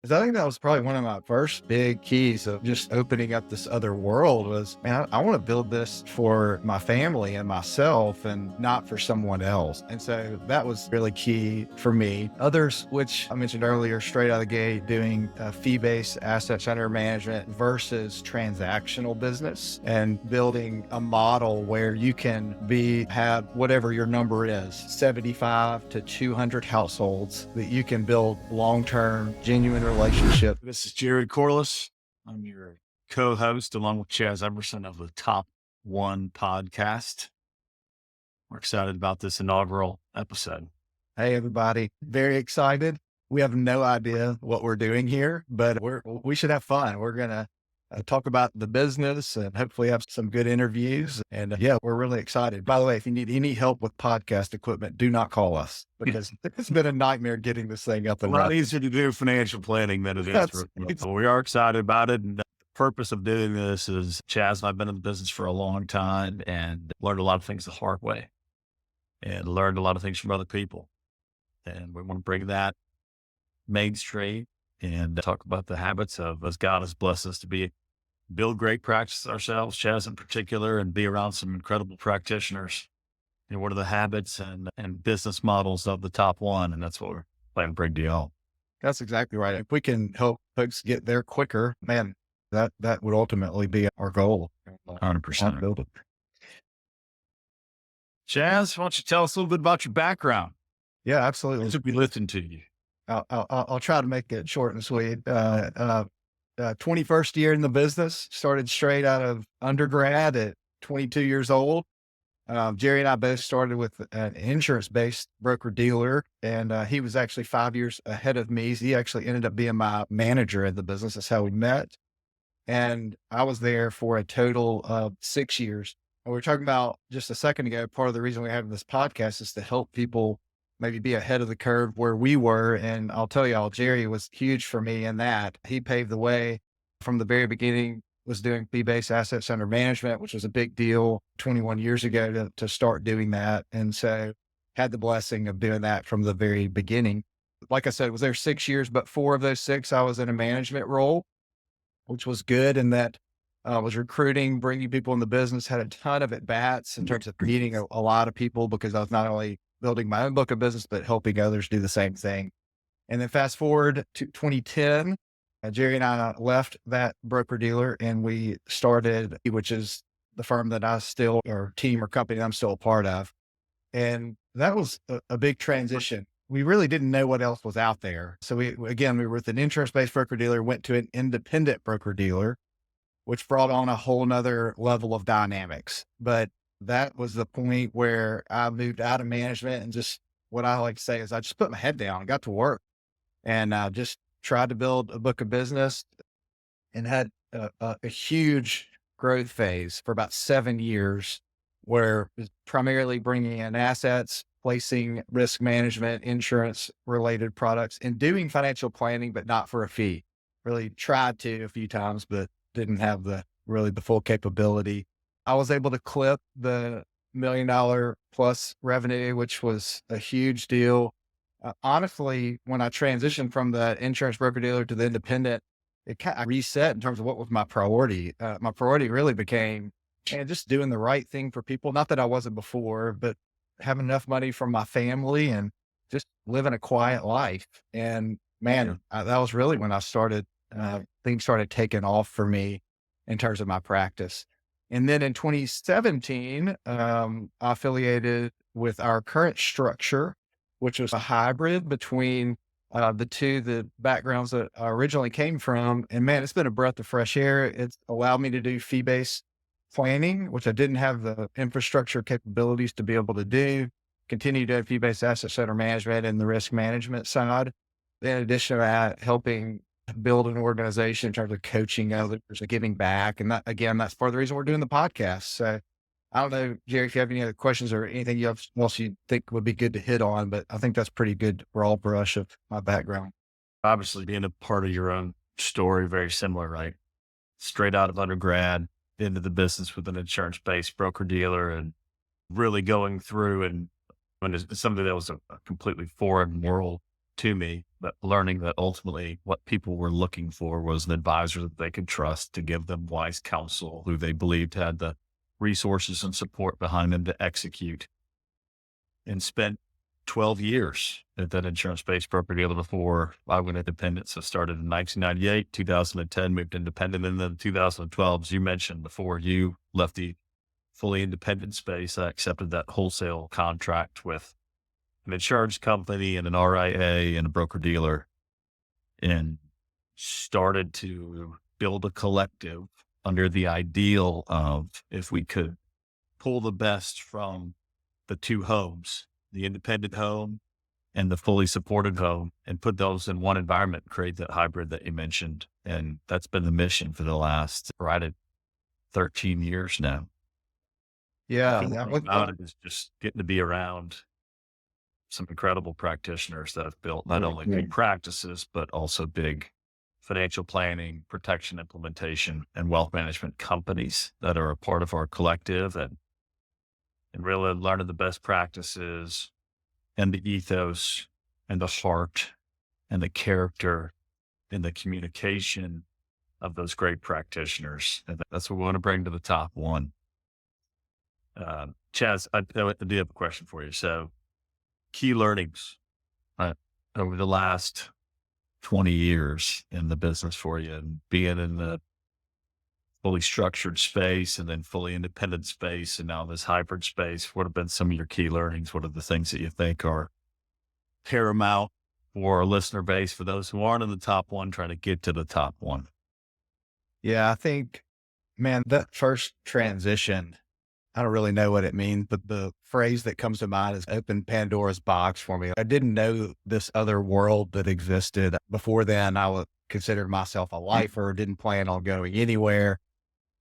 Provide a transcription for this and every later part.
'Cause I think that was probably one of my first big keys of just opening up this other world was, man, I want to build this for my family and myself and not for someone else. And so that was really key for me. Others, which I mentioned earlier, straight out of the gate, doing fee-based assets under management versus transactional business and building a model where you can have whatever your number is, 75 to 200 households that you can build long-term, genuine relationship. This is Jared Corless. I'm your co-host along with Chas Emerson of the Top One podcast. We're excited about this inaugural episode. Hey, everybody. Very excited. We have no idea what we're doing here, but we should have fun. We're going to talk about the business and hopefully have some good interviews. And yeah, we're really excited. By the way, if you need any help with podcast equipment, do not call us because it's been a nightmare getting this thing up and A lot running. easier to do financial planning than it is. We are excited about it. And the purpose of doing this is Chas and I've been in the business for a long time and learned a lot of things the hard way and learned a lot of things from other people. And we want to bring that mainstream and talk about the habits of, as God has blessed us to build great practices ourselves, Chas in particular, and be around some incredible practitioners. And what are the habits and business models of the Top One? And that's what we're planning to bring to y'all. That's exactly right. If we can help folks get there quicker, man, that would ultimately be our goal. 100%. Build it. Chas, why don't you tell us a little bit about your background? Yeah, absolutely. As we listen to you. I'll try to make it short and sweet. 21st year in the business, started straight out of undergrad at 22 years old. Jerry and I both started with an insurance-based broker-dealer, and he was actually 5 years ahead of me. He actually ended up being my manager in the business. That's how we met. And I was there for a total of 6 years. And we were talking about just a second ago, part of the reason we have this podcast is to help people maybe be ahead of the curve where we were. And I'll tell y'all, Jerry was huge for me in that. He paved the way from the very beginning, was doing fee-based assets under management, which was a big deal 21 years ago to start doing that. And so had the blessing of doing that from the very beginning. Like I said, I was there 6 years, but 4 of those 6, I was in a management role, which was good. And that was recruiting, bringing people in the business, had a ton of at-bats in terms of meeting a lot of people because I was not only building my own book of business, but helping others do the same thing. And then fast forward to 2010, Jerry and I left that broker dealer and we started, which is the firm that or team or company that I'm still a part of. And that was a big transition. We really didn't know what else was out there. So we were with an insurance-based broker dealer, went to an independent broker dealer, which brought on a whole nother level of dynamics. But that was the point where I moved out of management and just what I like to say is I just put my head down and got to work and just tried to build a book of business and had a huge growth phase for about 7 years where it was primarily bringing in assets, placing risk management, insurance related products and doing financial planning, but not for a fee. Really tried to a few times, but didn't have the full capability. I was able to clip the $1 million plus revenue, which was a huge deal. Honestly, when I transitioned from the insurance broker dealer to the independent, it kind of reset in terms of what was my priority. My priority really became just doing the right thing for people. Not that I wasn't before, but having enough money from my family and just living a quiet life. And man, that was really when I started, things started taking off for me in terms of my practice. And then in 2017, I affiliated with our current structure, which was a hybrid between the backgrounds that I originally came from. And man, it's been a breath of fresh air. It's allowed me to do fee-based planning, which I didn't have the infrastructure capabilities to be able to do, continue to do fee-based asset under management and the risk management side. In addition to that, helping build an organization in terms of coaching others and giving back. And that, again, that's part of the reason we're doing the podcast. So I don't know, Jerry, if you have any other questions or anything else you think would be good to hit on, but I think that's pretty good broad brush of my background. Obviously being a part of your own story, very similar, right? Straight out of undergrad into the business with an insurance-based broker dealer and really going through and when it's something that was a completely foreign world to me, but learning that ultimately what people were looking for was an advisor that they could trust to give them wise counsel, who they believed had the resources and support behind them to execute, and spent 12 years at that insurance-based broker dealer before I went independent. So started in 1998, 2010, moved independent. And then 2012, as you mentioned before, you left the fully independent space. I accepted that wholesale contract with an insurance company and an RIA and a broker dealer, and started to build a collective under the ideal of, if we could pull the best from the two homes, the independent home and the fully supported home, and put those in one environment, create that hybrid that you mentioned. And that's been the mission for the last right at 13 years now. Yeah. About it is just getting to be around some incredible practitioners that have built not only big practices, but also big financial planning, protection implementation, and wealth management companies that are a part of our collective, and really learning the best practices and the ethos and the heart and the character and the communication of those great practitioners. And that's what we want to bring to the top one. Chas, I do have a question for you. So, key learnings over the last 20 years in the business for you, and being in the fully structured space and then fully independent space and now this hybrid space. What have been some of your key learnings? What are the things that you think are paramount for our listener base, for those who aren't in the top one, trying to get to the top one? Yeah, I think, man, that first transition, I don't really know what it means, but the phrase that comes to mind is open Pandora's box for me. I didn't know this other world that existed. Before then, I would consider myself a lifer, didn't plan on going anywhere.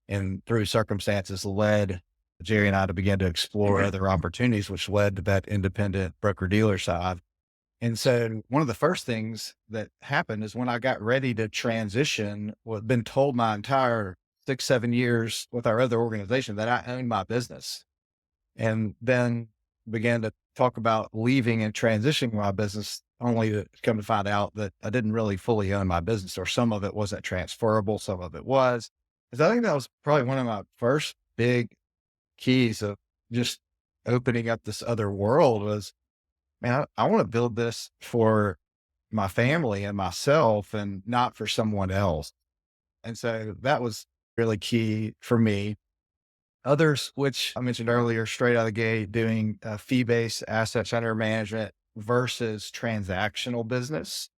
And through circumstances led Jerry and I to begin to explore other opportunities, which led to that independent broker dealer side. And so one of the first things that happened is when I got ready to transition, what I'd been told my entire 6, 7 years with our other organization that I owned my business, and then began to talk about leaving and transitioning my business, only to come to find out that I didn't really fully own my business, or some of it wasn't transferable. Some of it was. 'Cause I think that was probably one of my first big keys of just opening up this other world was, man, I want to build this for my family and myself and not for someone else. And so that was really key for me. Others, which I mentioned earlier, straight out of the gate, doing fee-based assets under management versus transactional business,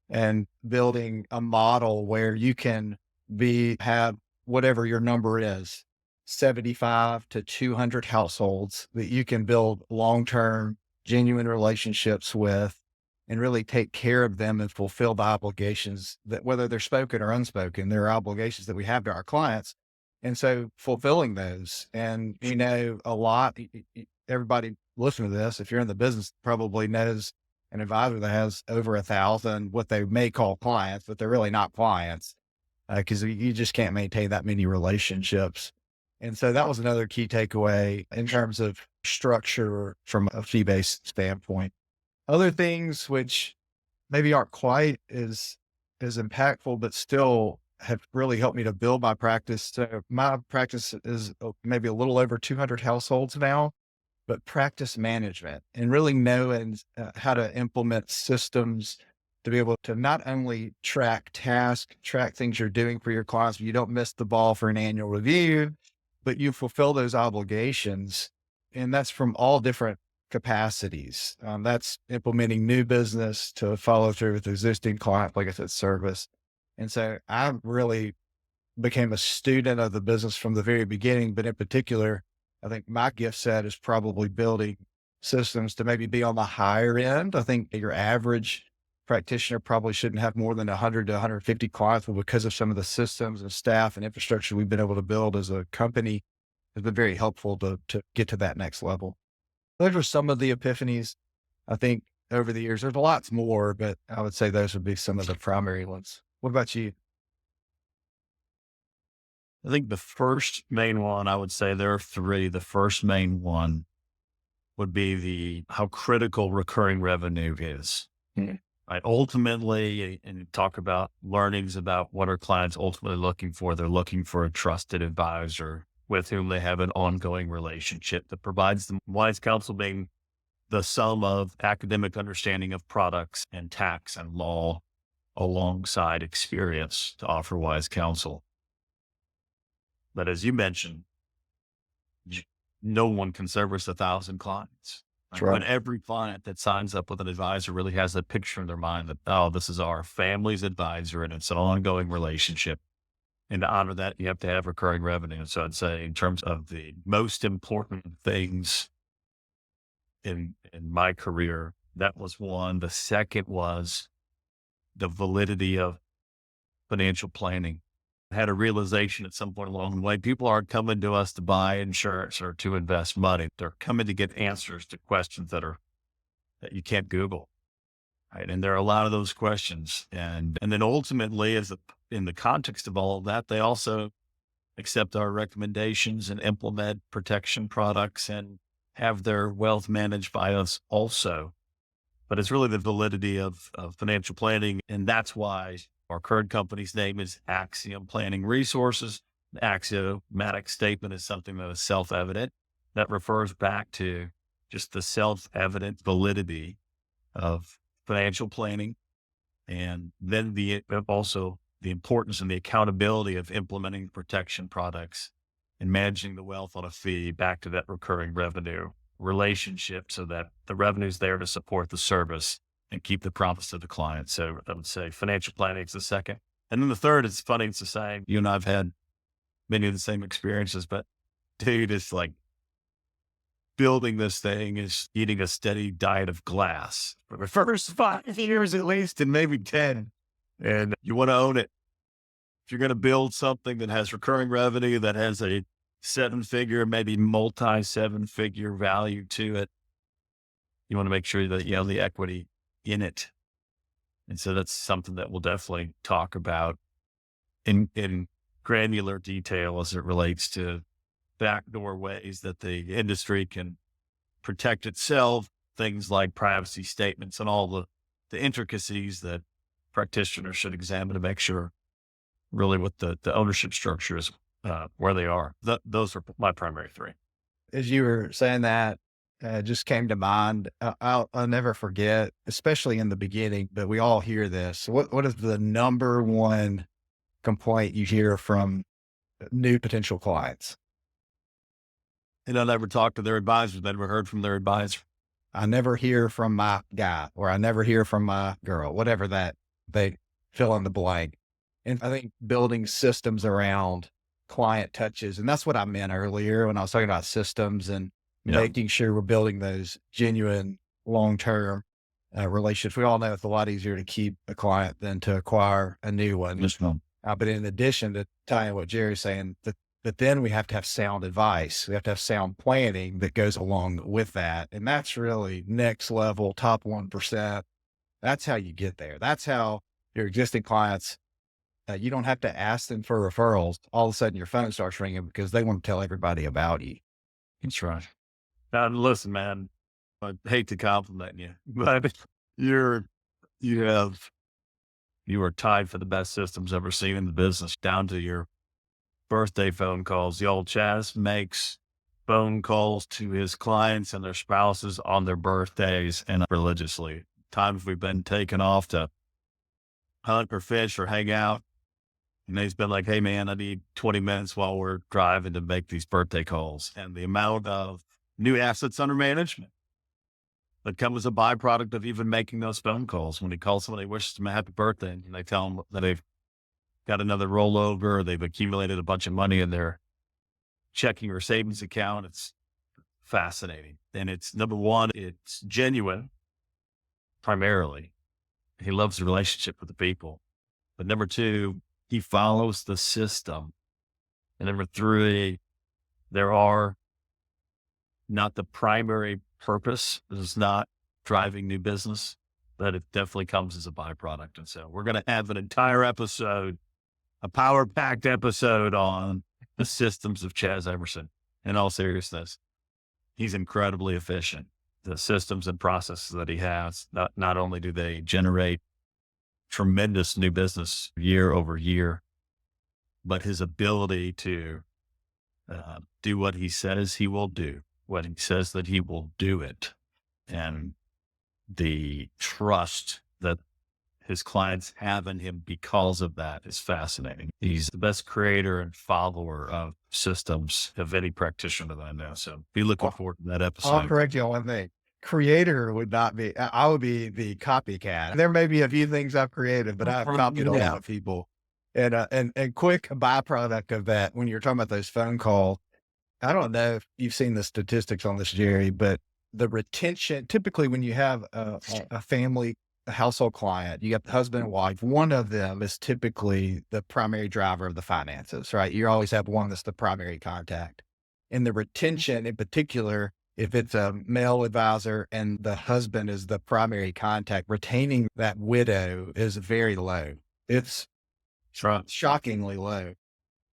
and building a model where you can have whatever your number is, 75 to 200 households that you can build long-term, genuine relationships with, and really take care of them and fulfill the obligations that, whether they're spoken or unspoken, there are obligations that we have to our clients. And so fulfilling those, and we know a lot, everybody listening to this, if you're in the business, probably knows an advisor that has over 1,000, what they may call clients, but they're really not clients, because you just can't maintain that many relationships. And so that was another key takeaway in terms of structure from a fee-based standpoint. Other things which maybe aren't quite as impactful, but still have really helped me to build my practice. So my practice is maybe a little over 200 households now, but practice management and really knowing how to implement systems to be able to not only track tasks, track things you're doing for your clients, you don't miss the ball for an annual review, but you fulfill those obligations. And that's from all different capacities. That's implementing new business to follow through with existing client, like I said, service. And so I really became a student of the business from the very beginning, but in particular, I think my gift set is probably building systems to maybe be on the higher end. I think your average practitioner probably shouldn't have more than 100 to 150 clients, but because of some of the systems and staff and infrastructure we've been able to build as a company, has been very helpful to get to that next level. Those are some of the epiphanies, I think, over the years. There's lots more, but I would say those would be some of the primary ones. What about you? I think the first main one, I would say there are three. The first main one would be how critical recurring revenue is. I ultimately, and talk about learnings about what our clients ultimately looking for. They're looking for a trusted advisor with whom they have an ongoing relationship that provides them wise counsel, being the sum of academic understanding of products and tax and law alongside experience to offer wise counsel. But as you mentioned, no one can service 1,000 clients. That's Right? right. But every client that signs up with an advisor really has that picture in their mind that, oh, this is our family's advisor and it's an ongoing relationship. And to honor that, you have to have recurring revenue. So I'd say in terms of the most important things in my career, that was one. The second was the validity of financial planning. I had a realization at some point along the way, people aren't coming to us to buy insurance or to invest money. They're coming to get answers to questions that you can't Google. Right. And there are a lot of those questions. And then ultimately, in the context of all of that, they also accept our recommendations and implement protection products and have their wealth managed by us also. But it's really the validity of financial planning. And that's why our current company's name is Axiom Planning Resources. The axiomatic statement is something that is self-evident that refers back to just the self-evident validity of financial planning. And then also the importance and the accountability of implementing protection products and managing the wealth on a fee back to that recurring revenue relationship so that the revenue is there to support the service and keep the promise to the client. So I would say financial planning is the second. And then the third, it's funny, it's the same. You and I've had many of the same experiences, but dude, it's like building this thing is eating a steady diet of glass for the first 5 years at least, and maybe 10. And you want to own it. If you're going to build something that has recurring revenue, that has a 7-figure, maybe multi 7-figure value to it, you want to make sure that you have the equity in it. And so that's something that we'll definitely talk about in granular detail as it relates to backdoor ways that the industry can protect itself, things like privacy statements and all the intricacies that practitioners should examine to make sure really what the ownership structure is, where they are. Those are my primary three. As you were saying that, just came to mind. I'll never forget, especially in the beginning, but we all hear this. What is the number one complaint you hear from new potential clients? And I never talked to their advisors, never heard from their advisor. I never hear from my guy, or I never hear from my girl, whatever that they fill in the blank. And I think building systems around client touches, and that's what I meant earlier when I was talking about systems and making sure we're building those genuine long-term relationships. We all know it's a lot easier to keep a client than to acquire a new one. Yes, ma'am. But in addition to tying what Jerry's saying, but then we have to have sound advice. We have to have sound planning that goes along with that. And that's really next level, top 1%. That's how you get there. That's how your existing clients, you don't have to ask them for referrals. All of a sudden your phone starts ringing because they want to tell everybody about you. That's right. Now, listen, man, I hate to compliment you, but you are tied for the best systems ever seen in the business, down to your birthday phone calls. The old Chas makes phone calls to his clients and their spouses on their birthdays and religiously. Times we've been taken off to hunt or fish or hang out. And he's been like, hey man, I need 20 minutes while we're driving to make these birthday calls. And the amount of new assets under management that come as a byproduct of even making those phone calls. When he calls somebody, wishes them a happy birthday, and they tell them that they've got another rollover, or they've accumulated a bunch of money in their checking or savings account. It's fascinating. And it's, number one, it's genuine primarily. He loves the relationship with the people. But number two, he follows the system. And number three, there are not the primary purpose is not driving new business, but it definitely comes as a byproduct. And so we're going to have an entire episode, a power-packed episode on the systems of Chas Emerson. In all seriousness, he's incredibly efficient. the systems and processes that he has, not only do they generate tremendous new business year over year, but his ability to do what he says he will do, when he says that he will do it, and the trust that his clients have in him because of that is fascinating. He's the best creator and follower of systems of any practitioner that I know. So be looking forward to that I'll episode. correct you on one thing. Creator would not be, I would be the copycat. There may be a few things I've created, but I've copied a lot of people. And quick byproduct of that, when you're talking about those phone calls, I don't know if you've seen the statistics on this, Jerry, but the retention, typically when you have a family, a household client, you got the husband and wife, one of them is typically the primary driver of the finances, right? You always have one that's the primary contact. And the retention in particular, if it's a male advisor and the husband is the primary contact, retaining that widow is very low. It's shockingly low.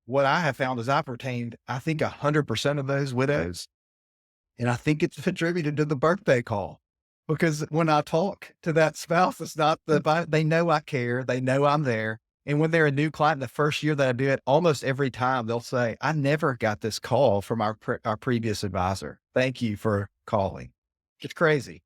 What I have found is I've retained, I think 100% of those widows. And I think it's attributed to the birthday call, because when I talk to that spouse, it's not they know I care. They know I'm there. And when they're a new client, the first year that I do it, almost every time they'll say, I never got this call from our previous advisor. Thank you for calling. It's crazy.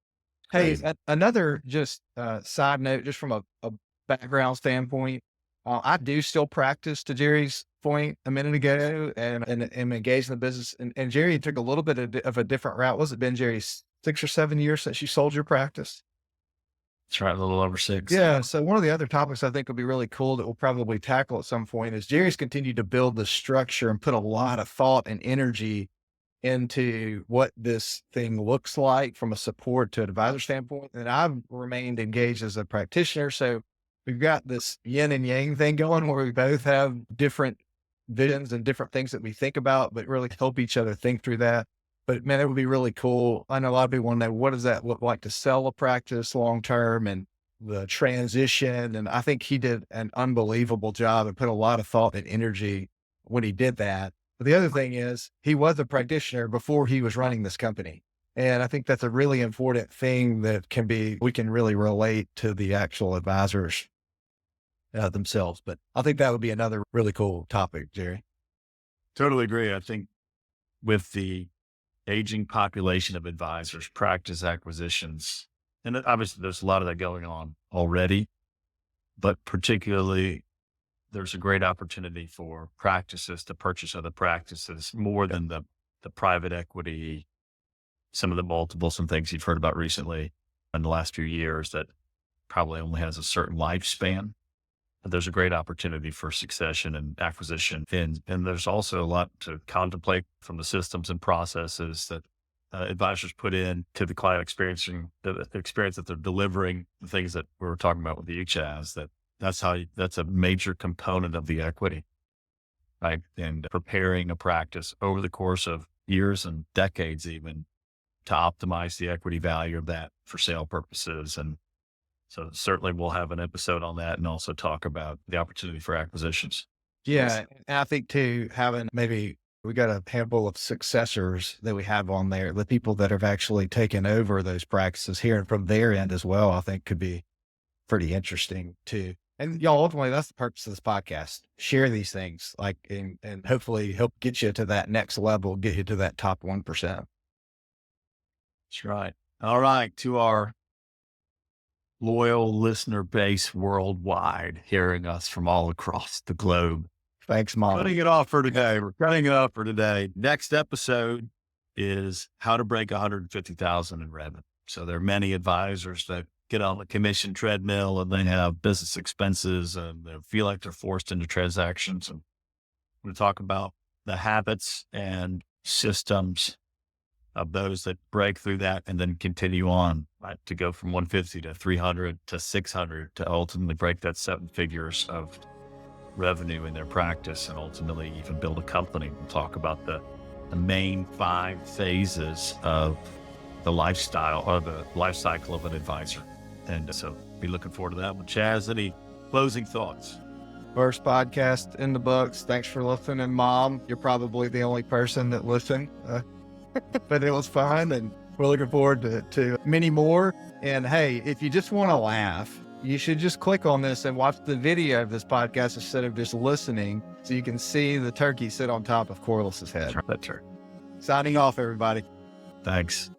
Hey, another just side note, just from a background standpoint, I do still practice, to Jerry's point a minute ago, and am engaged in the business. And Jerry took a little bit of a different route. Was it been, Jerry, 6 or 7 years since you sold your practice? That's right, a little over 6. Yeah. So one of the other topics I think will be really cool that we'll probably tackle at some point is Jerry's continued to build the structure and put a lot of thought and energy into what this thing looks like from a support to advisor standpoint. And I've remained engaged as a practitioner. So we've got this yin and yang thing going where we both have different visions and different things that we think about, but really help each other think through that. But man, it would be really cool. I know a lot of people want to know, what does that look like to sell a practice long-term and the transition? And I think he did an unbelievable job and put a lot of thought and energy when he did that. But the other thing is he was a practitioner before he was running this company. And I think that's a really important thing that we can really relate to the actual advisors themselves. But I think that would be another really cool topic, Jerry. Totally agree. I think with the aging population of advisors, practice acquisitions, and obviously there's a lot of that going on already, but particularly there's a great opportunity for practices to purchase other practices more than the private equity, some of the multiples and things you've heard about recently in the last few years that probably only has a certain lifespan. But there's a great opportunity for succession and acquisition. And there's also a lot to contemplate from the systems and processes that advisors put in to the client experiencing the experience that they're delivering, the things that we were talking about with the Chas, that's a major component of the equity, right? And preparing a practice over the course of years and decades, even, to optimize the equity value of that for sale purposes. And so certainly we'll have an episode on that and also talk about the opportunity for acquisitions. Yeah. And I think too, we got a handful of successors that we have on there, the people that have actually taken over those practices, hearing from their end as well, I think could be pretty interesting too. And y'all, ultimately, that's the purpose of this podcast. Share these things, and hopefully help get you to that next level, get you to that top 1%. That's right. All right. To our loyal listener base worldwide, hearing us from all across the globe. Thanks, Mom. Cutting it off for today. We're cutting it off for today. Next episode is how to break 150,000 in revenue. So there are many advisors that get on the commission treadmill and they have business expenses and they feel like they're forced into transactions. And we're going to talk about the habits and systems of those that break through that and then continue on, right, to go from 150 to 300 to 600 to ultimately break that 7 figures of revenue in their practice and ultimately even build a company. We'll talk about the main 5 phases of the lifestyle or the life cycle of an advisor. And so be looking forward to that one. Chas, any closing thoughts? First podcast in the books. Thanks for listening, Mom. You're probably the only person that listened. But it was fun, and We're looking forward to many more. And hey, if you just want to laugh, you should just click on this and watch the video of this podcast instead of just listening, so you can see the turkey sit on top of Corless's head. That's right. Signing off, everybody. Thanks.